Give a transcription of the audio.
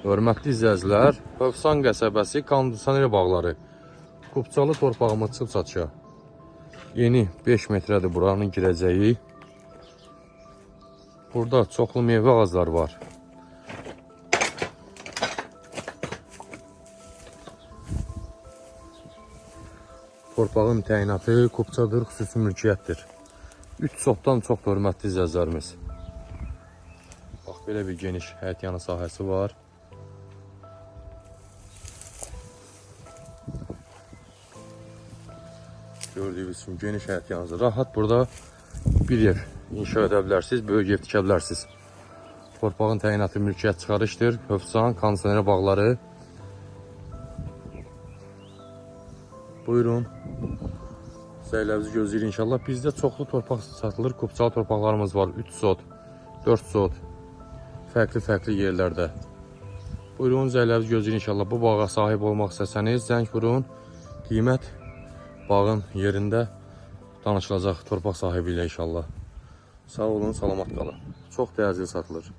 Hörmətli izləyicilər, Hövsan qəsəbəsi kondisioner bağları. Kupçalı torpağımız çıxıb çatışa. Yeni 5 metrədir buranın girəcəyi. Burada çoxlu meyvə ağacları var. Torpağın təyinatı Kupçadır, xüsusi mülkiyyətdir. 3 sotdan çoxdur hörmətli izləyicilərimiz. Bax, belə bir geniş həyətyanı sahəsi var. Gördüyünüz kimi geniş həyətyanızı rahat burada bir ev inşa edə bilərsiniz, böyük ev tikə bilərsiniz. Torpağın təyinatı mülkiyyət çıxarışdır. Hövsan kondisioner bağları. Buyurun. Səyləvizi gözləyir inşallah. Bizdə çoxlu torpaq satılır. Kupçalı torpaqlarımız var. 3 sot, 4 sot. Fərqli yerlərdə. Buyurun, Zəyləvizi gözləyir inşallah. Bu bağa sahib olmaq istəsəniz zəng vurun. Qiymət bağın yerində danışılacaq torpaq sahibi ilə inşallah. Sağ olun, salamat qalın. Çox dəyərli satılır.